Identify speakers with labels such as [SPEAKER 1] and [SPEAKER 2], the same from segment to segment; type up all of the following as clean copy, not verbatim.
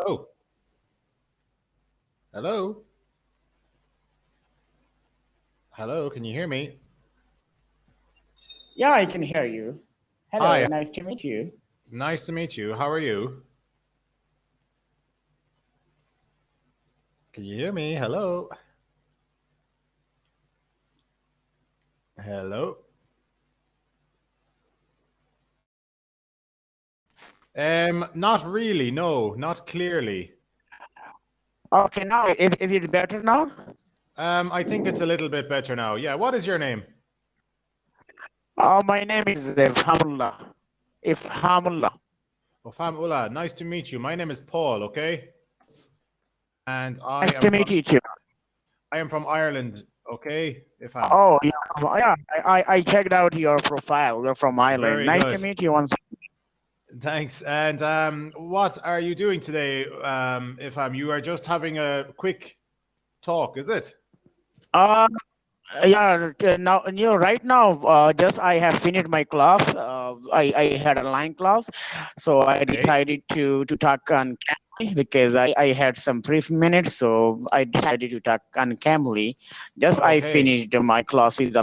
[SPEAKER 1] Hello. Hello. Hello. Can you hear me?
[SPEAKER 2] Yeah, I can hear you. Hello,
[SPEAKER 1] Hi.
[SPEAKER 2] nice to meet you.
[SPEAKER 1] Nice to meet you. How are you? Can you hear me? Hello. Hello. Not really. No, not clearly.
[SPEAKER 2] Okay, now is it better now?
[SPEAKER 1] I think it's a little bit better now. Yeah. What is your name?
[SPEAKER 2] My name is Ifhamullah. Ifhamullah.
[SPEAKER 1] Ofam Ullah. Nice to meet you. My name is Paul. Okay. And
[SPEAKER 2] Nice to meet you too.
[SPEAKER 1] I am from Ireland. Okay. Ifam.
[SPEAKER 2] Oh, yeah, yeah. I checked out your profile. You're from Ireland.
[SPEAKER 1] Very
[SPEAKER 2] Nice to
[SPEAKER 1] good.
[SPEAKER 2] meet you once.
[SPEAKER 1] Thanks. And what are you doing today? Ifam, you are just having a quick talk, is it?
[SPEAKER 2] Uh, yeah. Now, right now, just I have finished my class. I had a line class, so I
[SPEAKER 1] Okay.
[SPEAKER 2] decided to talk on Cambly because I had some brief minutes, so I decided to talk on Cambly. Just I
[SPEAKER 1] Okay.
[SPEAKER 2] finished my classes.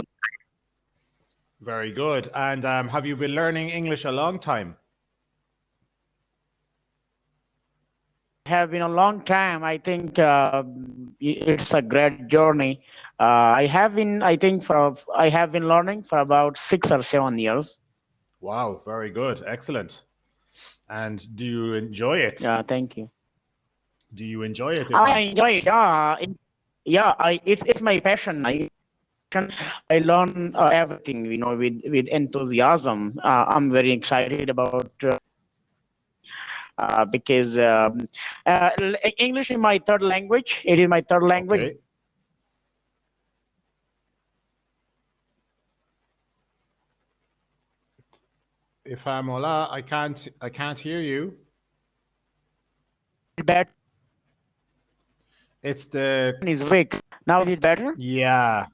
[SPEAKER 1] Very good. And have you been learning English a long time?
[SPEAKER 2] Have been a long time. I think it's a great journey. I have been learning for about 6 or 7 years.
[SPEAKER 1] Wow, very good. Excellent. And do you enjoy it?
[SPEAKER 2] Yeah, thank you.
[SPEAKER 1] Do you enjoy it,
[SPEAKER 2] I
[SPEAKER 1] Ifam?
[SPEAKER 2] enjoy it. Yeah, it's my passion. I learn everything, with enthusiasm. I'm very excited about because English is my third language. It is my third language.
[SPEAKER 1] Okay. Ifam Ola, I can't hear you.
[SPEAKER 2] Better
[SPEAKER 1] It's the
[SPEAKER 2] is weak. Now is it better?
[SPEAKER 1] yeah.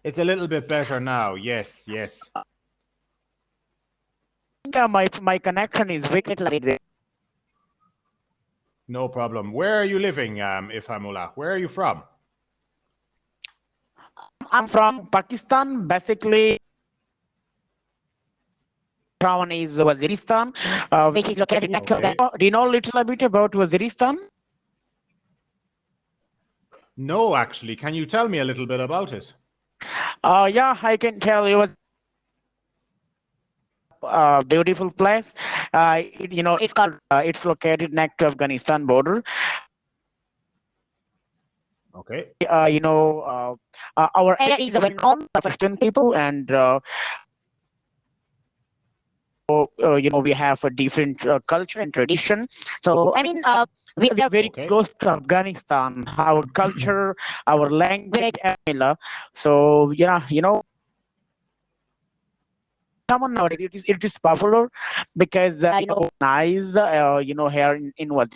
[SPEAKER 1] It's a little bit better now. Yes, yes.
[SPEAKER 2] I think my connection is weak. Little bit.
[SPEAKER 1] No problem. Where are you living, Ifam Ola? Where are you from?
[SPEAKER 2] I'm from Pakistan. Basically, town is Waziristan, which is located next to.
[SPEAKER 1] Okay.
[SPEAKER 2] Do you know a little bit about Waziristan?
[SPEAKER 1] No, actually. Can you tell me a little bit about it?
[SPEAKER 2] Yeah, I can tell you. A beautiful place. It's called. It's located next to Afghanistan border.
[SPEAKER 1] Okay.
[SPEAKER 2] Our area is well known for Western people, and we have a different culture and tradition. So I mean, we are very
[SPEAKER 1] Okay.
[SPEAKER 2] close to Afghanistan. Our culture, our language, similar. So common nowadays. It is popular because nice. Here in what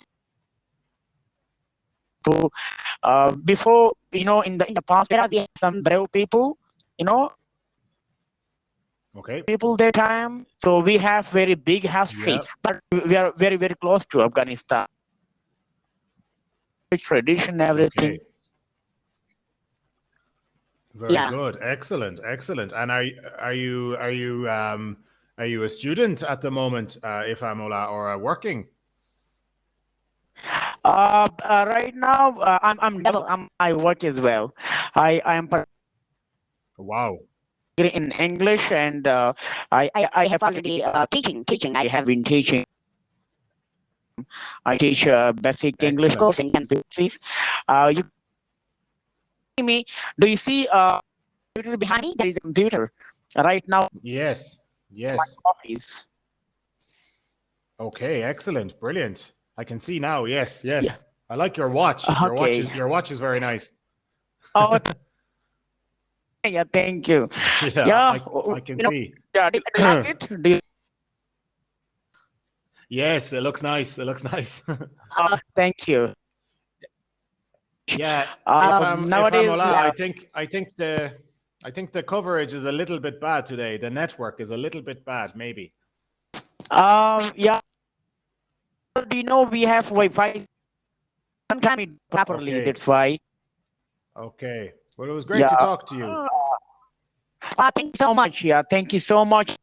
[SPEAKER 2] before in the past era we had some brave people. You know,
[SPEAKER 1] Okay.
[SPEAKER 2] people that time. So we have very big history,
[SPEAKER 1] Yeah.
[SPEAKER 2] but we are very very close to Afghanistan. Tradition,
[SPEAKER 1] Okay.
[SPEAKER 2] everything.
[SPEAKER 1] Very
[SPEAKER 2] Yeah.
[SPEAKER 1] good. Excellent. Excellent. And are you a student at the moment, Ifam Ola, or working?
[SPEAKER 2] Right now, I work as well. I am
[SPEAKER 1] Wow.
[SPEAKER 2] in English, and I have already teaching. I have been teaching. I teach basic English
[SPEAKER 1] Excellent.
[SPEAKER 2] course in basics. You see me? Do you see computer behind me? There is a computer right now.
[SPEAKER 1] Yes.
[SPEAKER 2] My
[SPEAKER 1] Yes.
[SPEAKER 2] office.
[SPEAKER 1] Okay. Excellent. Brilliant. I can see now. Yes.
[SPEAKER 2] Yeah.
[SPEAKER 1] Yes. I like your watch. Your watch
[SPEAKER 2] Okay.
[SPEAKER 1] is your watch is very nice.
[SPEAKER 2] Oh, yeah. Thank you.
[SPEAKER 1] Yeah.
[SPEAKER 2] Yeah.
[SPEAKER 1] I can see.
[SPEAKER 2] Yeah. Do you like it? Do you?
[SPEAKER 1] Yes. It looks nice. It looks nice.
[SPEAKER 2] Thank you.
[SPEAKER 1] Yeah. If I'm
[SPEAKER 2] Nowadays,
[SPEAKER 1] Ola, I think the coverage is a little bit bad today. The network is a little bit bad, maybe.
[SPEAKER 2] yeah. Do you know we have Wi-Fi Cambly properly.
[SPEAKER 1] Okay.
[SPEAKER 2] That's why.
[SPEAKER 1] Okay. Well, it was great
[SPEAKER 2] Yeah.
[SPEAKER 1] to talk to you.
[SPEAKER 2] Thank you so much. Yeah. Thank you so much.